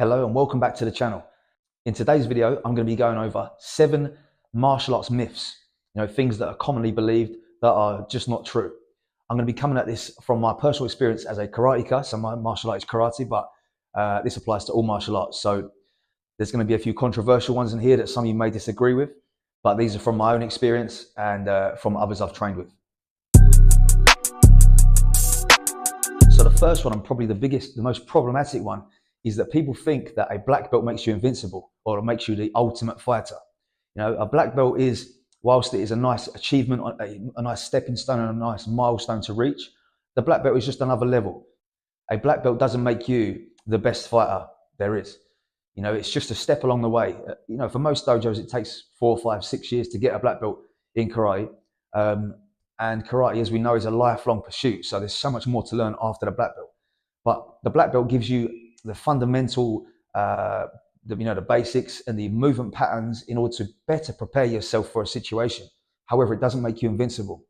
Hello and welcome back to the channel. In today's video, I'm going to be going over 7 martial arts myths, things that are commonly believed that are just not true. I'm going to be coming at this from my personal experience as a karateka, so my martial art is karate, but this applies to all martial arts. So there's going to be a few controversial ones in here that some of you may disagree with, but these are from my own experience and from others I've trained with. So the first one, and probably the most problematic one, is that people think that a black belt makes you invincible or it makes you the ultimate fighter. A black belt is, whilst it is a nice achievement, a nice stepping stone and a nice milestone to reach, the black belt is just another level. A black belt doesn't make you the best fighter there is. It's just a step along the way. For most dojos, it takes 4, 5, 6 years to get a black belt in karate. And karate, as we know, is a lifelong pursuit. So there's so much more to learn after the black belt. But the black belt gives you the fundamental, the basics and the movement patterns in order to better prepare yourself for a situation. However, it doesn't make you invincible.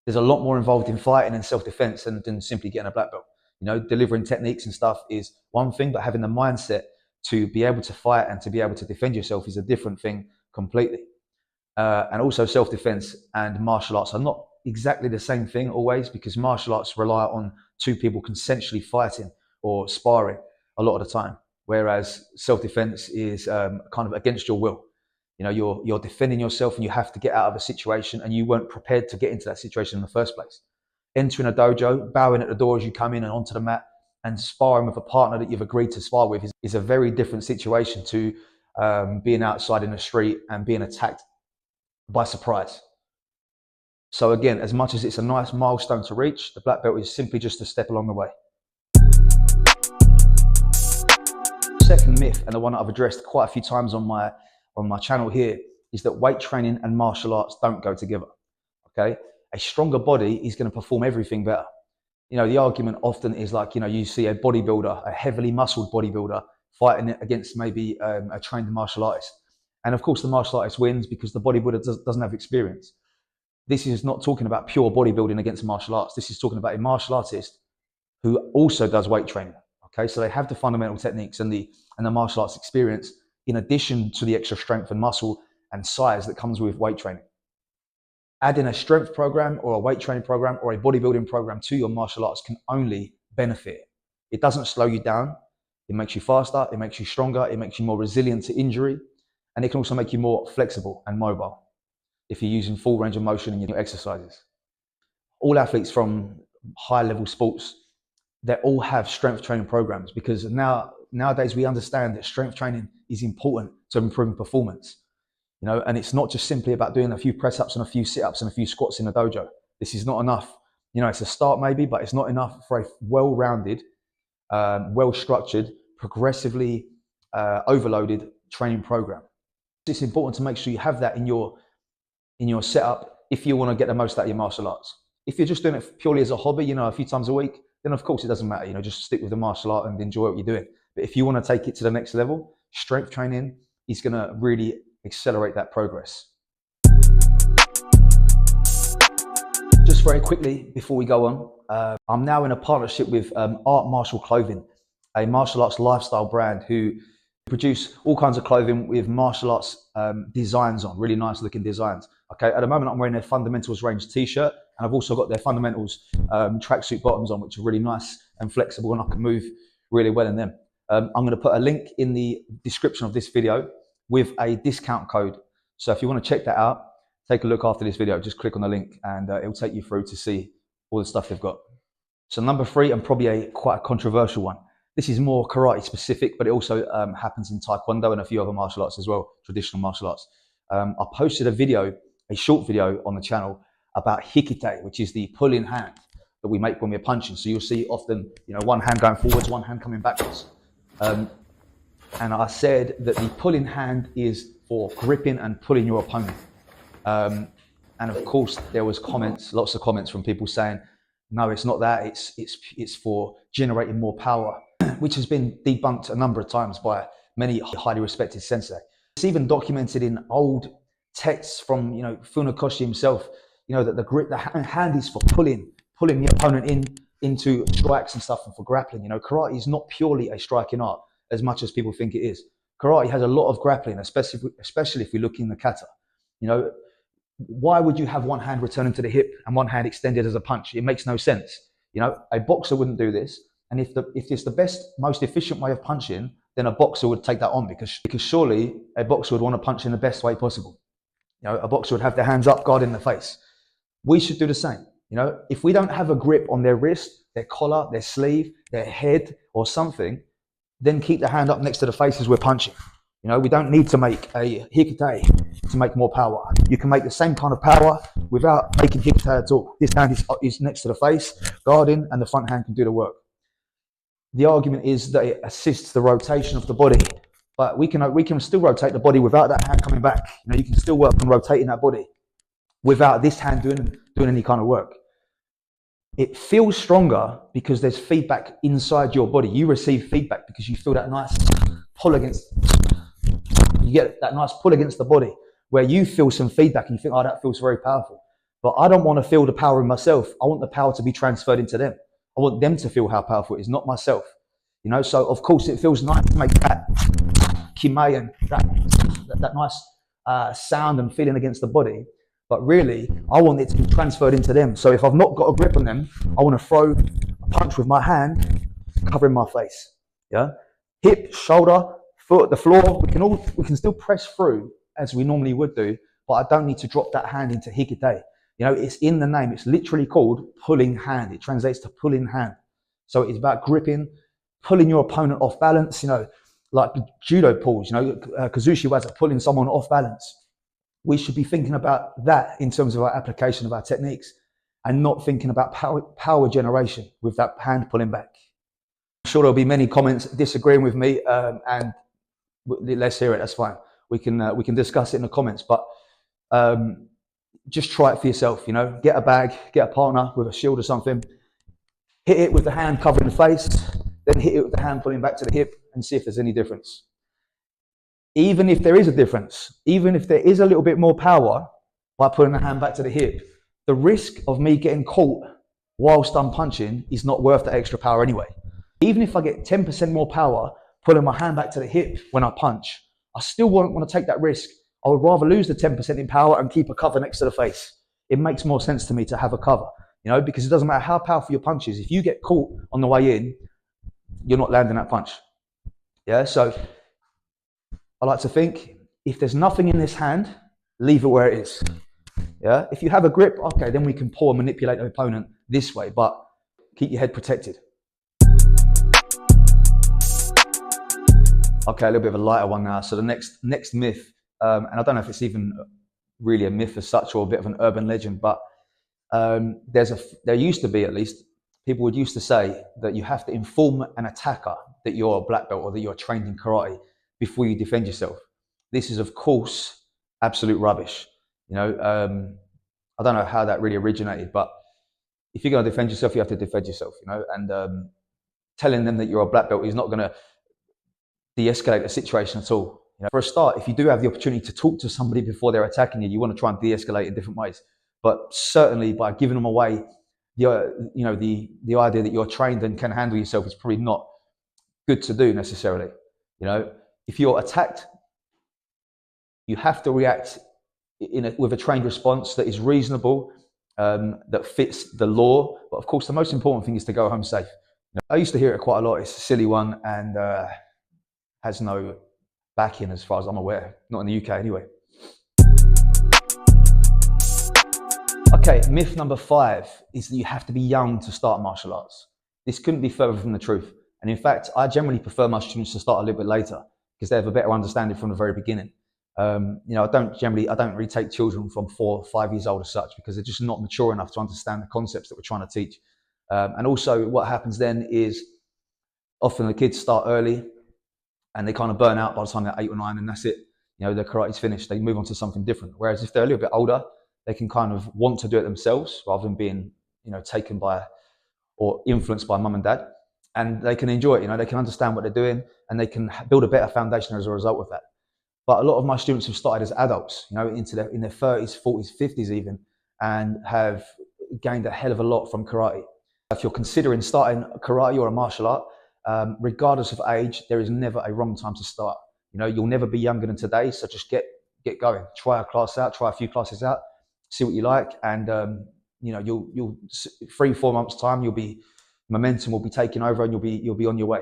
There's a lot more involved in fighting and self-defense than simply getting a black belt. Delivering techniques and stuff is one thing, but having the mindset to be able to fight and to be able to defend yourself is a different thing completely. And also self-defense and martial arts are not exactly the same thing always, because martial arts rely on 2 people consensually fighting or sparring a lot of the time, whereas self-defense is kind of against your will. You're defending yourself and you have to get out of a situation and you weren't prepared to get into that situation in the first place. Entering a dojo, bowing at the door as you come in and onto the mat, and sparring with a partner that you've agreed to spar with is a very different situation to being outside in the street and being attacked by surprise. So again, as much as it's a nice milestone to reach, the black belt is simply just a step along the way. Second myth, and the one that I've addressed quite a few times on my channel here, is that weight training and martial arts don't go together. Okay, a stronger body is going to perform everything better. The argument often is like, you see a bodybuilder, a heavily muscled bodybuilder fighting against maybe a trained martial artist. And of course the martial artist wins because the bodybuilder doesn't have experience. This is not talking about pure bodybuilding against martial arts. This is talking about a martial artist who also does weight training. Okay, so they have the fundamental techniques and the martial arts experience in addition to the extra strength and muscle and size that comes with weight training. Adding a strength program or a weight training program or a bodybuilding program to your martial arts can only benefit. It doesn't slow you down. It makes you faster. It makes you stronger. It makes you more resilient to injury. And it can also make you more flexible and mobile if you're using full range of motion in your exercises. All athletes from high level sports, they all have strength training programs, because nowadays we understand that strength training is important to improving performance. And it's not just simply about doing a few press ups and a few sit ups and a few squats in a dojo. This is not enough. It's a start maybe, but it's not enough for a well-rounded, well-structured, progressively overloaded training program. It's important to make sure you have that in your setup if you want to get the most out of your martial arts. If you're just doing it purely as a hobby, a few times a week, then of course it doesn't matter. Just stick with the martial art and enjoy what you're doing. But if you want to take it to the next level, strength training is going to really accelerate that progress. Just very quickly before we go on, I'm now in a partnership with Art Martial Clothing, a martial arts lifestyle brand who produce all kinds of clothing with martial arts designs on, really nice looking designs. Okay, at the moment I'm wearing their Fundamentals range t-shirt, and I've also got their Fundamentals tracksuit bottoms on, which are really nice and flexible, and I can move really well in them. I'm going to put a link in the description of this video with a discount code. So if you want to check that out, take a look after this video, just click on the link and it'll take you through to see all the stuff they've got. So number 3, and probably quite a controversial one. This is more karate specific, but it also happens in Taekwondo and a few other martial arts as well, traditional martial arts. I posted a short video on the channel about hikite, which is the pull-in hand that we make when we're punching. So you'll see often, one hand going forwards, one hand coming backwards. And I said that the pull-in hand is for gripping and pulling your opponent. And of course, there was lots of comments from people saying, no, it's not that. It's for generating more power, which has been debunked a number of times by many highly respected sensei. It's even documented in old texts from, Funakoshi himself, that the hand is for pulling the opponent into strikes and stuff, and for grappling. Karate is not purely a striking art. as much as people think it is. Karate has a lot of grappling, especially if we look in the kata. You know, why would you have one hand returning to the hip and one hand extended as a punch? It makes no sense. You know, a boxer wouldn't do this. And if it's the best, most efficient way of punching, then a boxer would take that on, because surely a boxer would want to punch in the best way possible. You know, a boxer would have their hands up, guarding the face. We should do the same. You know, if we don't have a grip on their wrist, their collar, their sleeve, their head or something, then keep the hand up next to the face as we're punching. You know, we don't need to make a hikite to make more power. You can make the same kind of power without making hikite at all. This hand is next to the face, guarding, and the front hand can do the work. The argument is that it assists the rotation of the body, but we can still rotate the body without that hand coming back. You know, you can still work on rotating that body without this hand doing any kind of work. It feels stronger because there's feedback inside your body. You receive feedback because you feel that nice pull against. You get that nice pull against the body where you feel some feedback and you think, oh, that feels very powerful. But I don't want to feel the power in myself. I want the power to be transferred into them. I want them to feel how powerful it is, not myself. You know, so of course it feels nice to make that kimei and that nice sound and feeling against the body. But really, I want it to be transferred into them. So if I've not got a grip on them, I want to throw a punch with my hand, covering my face. Yeah, hip, shoulder, foot, the floor. We can still press through as we normally would do, but I don't need to drop that hand into hikite. You know, it's in the name. It's literally called pulling hand. It translates to pulling hand. So it's about gripping, pulling your opponent off balance. You know, like judo pulls. You know, Kazushi Waza, pulling someone off balance. We should be thinking about that in terms of our application of our techniques, and not thinking about power generation with that hand pulling back. I'm sure there'll be many comments disagreeing with me, and let's hear it. That's fine. We can discuss it in the comments, but just try it for yourself. You know, get a bag, get a partner with a shield or something, hit it with the hand covering the face, then hit it with the hand pulling back to the hip, and see if there's any difference. Even if there is a difference, even if there is a little bit more power by pulling the hand back to the hip, the risk of me getting caught whilst I'm punching is not worth the extra power anyway. Even if I get 10% more power pulling my hand back to the hip when I punch, I still won't want to take that risk. I would rather lose the 10% in power and keep a cover next to the face. It makes more sense to me to have a cover, you know, because it doesn't matter how powerful your punch is. If you get caught on the way in, you're not landing that punch. Yeah, so I like to think, if there's nothing in this hand, leave it where it is. Yeah, if you have a grip, okay, then we can pull and manipulate the opponent this way, but keep your head protected. Okay, a little bit of a lighter one now. So the next myth, and I don't know if it's even really a myth as such or a bit of an urban legend, but there used to be, at least, people would used to say that you have to inform an attacker that you're a black belt or that you're trained in karate before you defend yourself. This is, of course, absolute rubbish. You know, I don't know how that really originated, but if you're going to defend yourself, you have to defend yourself, you know, and telling them that you're a black belt is not going to de-escalate the situation at all. You know, for a start, if you do have the opportunity to talk to somebody before they're attacking you, you want to try and de-escalate in different ways. But certainly by giving them away, the idea that you're trained and can handle yourself is probably not good to do necessarily. You know, if you're attacked, you have to react with a trained response that is reasonable, that fits the law. But of course, the most important thing is to go home safe. You know, I used to hear it quite a lot. It's a silly one and has no backing as far as I'm aware, not in the UK anyway. Okay, myth number 5 is that you have to be young to start martial arts. This couldn't be further from the truth. And in fact, I generally prefer my students to start a little bit later because they have a better understanding from the very beginning. You know, I don't really take children from 4 or 5 years old as such, because they're just not mature enough to understand the concepts that we're trying to teach. And also what happens then is often the kids start early and they kind of burn out by the time they're 8 or 9, and that's it. You know, their karate's finished. They move on to something different. Whereas if they're a little bit older, they can kind of want to do it themselves rather than being, you know, taken by or influenced by mum and dad. And they can enjoy it, you know, they can understand what they're doing and they can build a better foundation as a result of that. But a lot of my students have started as adults, you know, in their 30s, 40s, 50s even, and have gained a hell of a lot from karate. If you're considering starting karate or a martial art, regardless of age, there is never a wrong time to start. You know, you'll never be younger than today, so just get going. Try a class out, try a few classes out, see what you like, and you know, you'll 3-4 months time, momentum will be taking over, and you'll be on your way.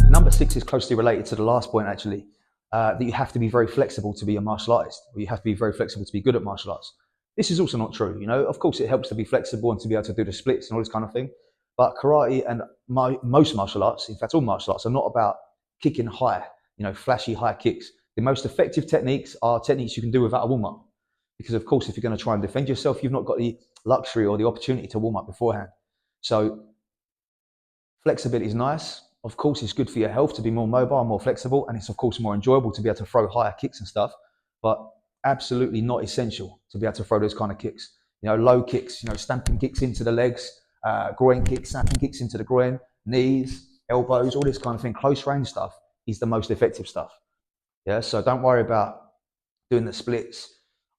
Number 6 is closely related to the last point, actually, that you have to be very flexible to be a martial artist, or you have to be very flexible to be good at martial arts. This is also not true. You know, of course, it helps to be flexible and to be able to do the splits and all this kind of thing. But karate and most martial arts, in fact, all martial arts, are not about kicking high, you know, flashy high kicks. The most effective techniques are techniques you can do without a warm-up. Because, of course, if you're going to try and defend yourself, you've not got the luxury or the opportunity to warm up beforehand. So flexibility is nice. Of course, it's good for your health to be more mobile and more flexible. And it's, of course, more enjoyable to be able to throw higher kicks and stuff. But absolutely not essential to be able to throw those kind of kicks. You know, low kicks, you know, stamping kicks into the legs, groin kicks, snapping kicks into the groin, knees, elbows, all this kind of thing. Close range stuff is the most effective stuff. Yeah, so don't worry about doing the splits.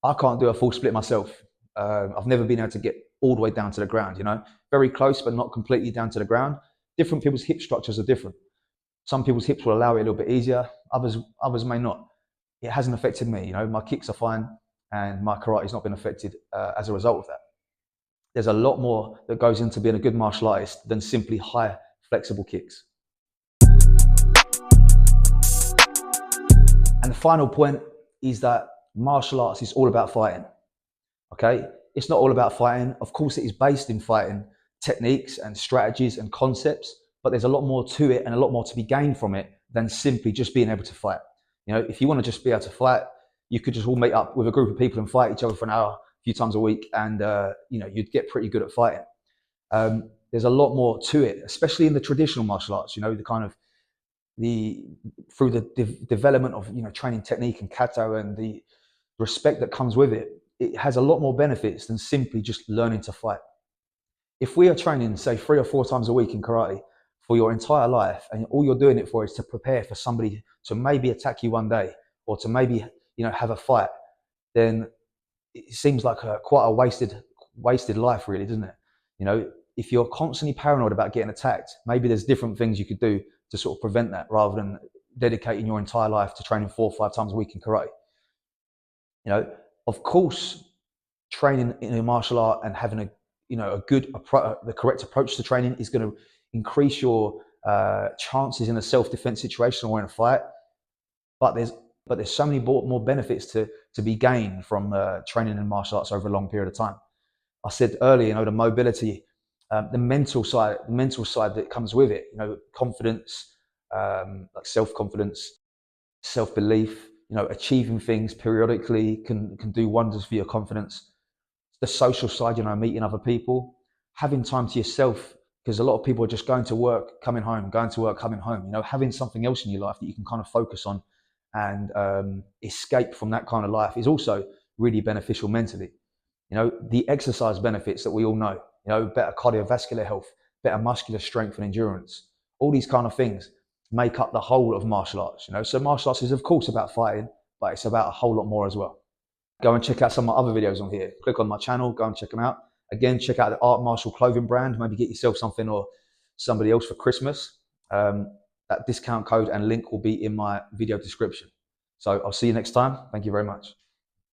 I can't do a full split myself. I've never been able to get all the way down to the ground, you know, very close, but not completely down to the ground. Different people's hip structures are different. Some people's hips will allow it a little bit easier. Others may not. It hasn't affected me. You know, my kicks are fine, and my karate has not been affected as a result of that. There's a lot more that goes into being a good martial artist than simply high, flexible kicks. And the final point is that martial arts is all about fighting. Okay? It's not all about fighting. Of course, it is based in fighting techniques and strategies and concepts, but there's a lot more to it and a lot more to be gained from it than simply just being able to fight. You know, if you want to just be able to fight, you could just all meet up with a group of people and fight each other for an hour, a few times a week, and you know, you'd get pretty good at fighting. There's a lot more to it, especially in the traditional martial arts. You know, through the development of, you know, training technique and kata and the respect that comes with it. It has a lot more benefits than simply just learning to fight. If we are training, say, 3 or 4 times a week in karate for your entire life, and all you're doing it for is to prepare for somebody to maybe attack you one day, or to maybe, you know, have a fight, then it seems like quite a wasted life, really, doesn't it? You know, if you're constantly paranoid about getting attacked, maybe there's different things you could do to sort of prevent that, rather than dedicating your entire life to training 4 or 5 times a week in karate. You know, of course, training in a martial art and having the correct approach to training is going to increase your chances in a self-defense situation or in a fight. But there's so many more benefits to be gained from training in martial arts over a long period of time. I said earlier, you know, the mobility, the mental side that comes with it. You know, confidence, like self-confidence, self-belief. You know, achieving things periodically can do wonders for your confidence. The social side, you know, meeting other people, having time to yourself, because a lot of people are just going to work, coming home, going to work, coming home. You know, having something else in your life that you can kind of focus on and escape from that kind of life is also really beneficial mentally. You know, the exercise benefits that we all know, you know, better cardiovascular health, better muscular strength and endurance, all these kind of things make up the whole of martial arts. You know, so martial arts is of course about fighting, but it's about a whole lot more as well. Go and check out some of my other videos on here. Click on my channel, go and check them out. Again, check out the Art Martial clothing brand. Maybe get yourself something or somebody else for Christmas. That discount code and link will be in my video description. So I'll see you next time. Thank you very much.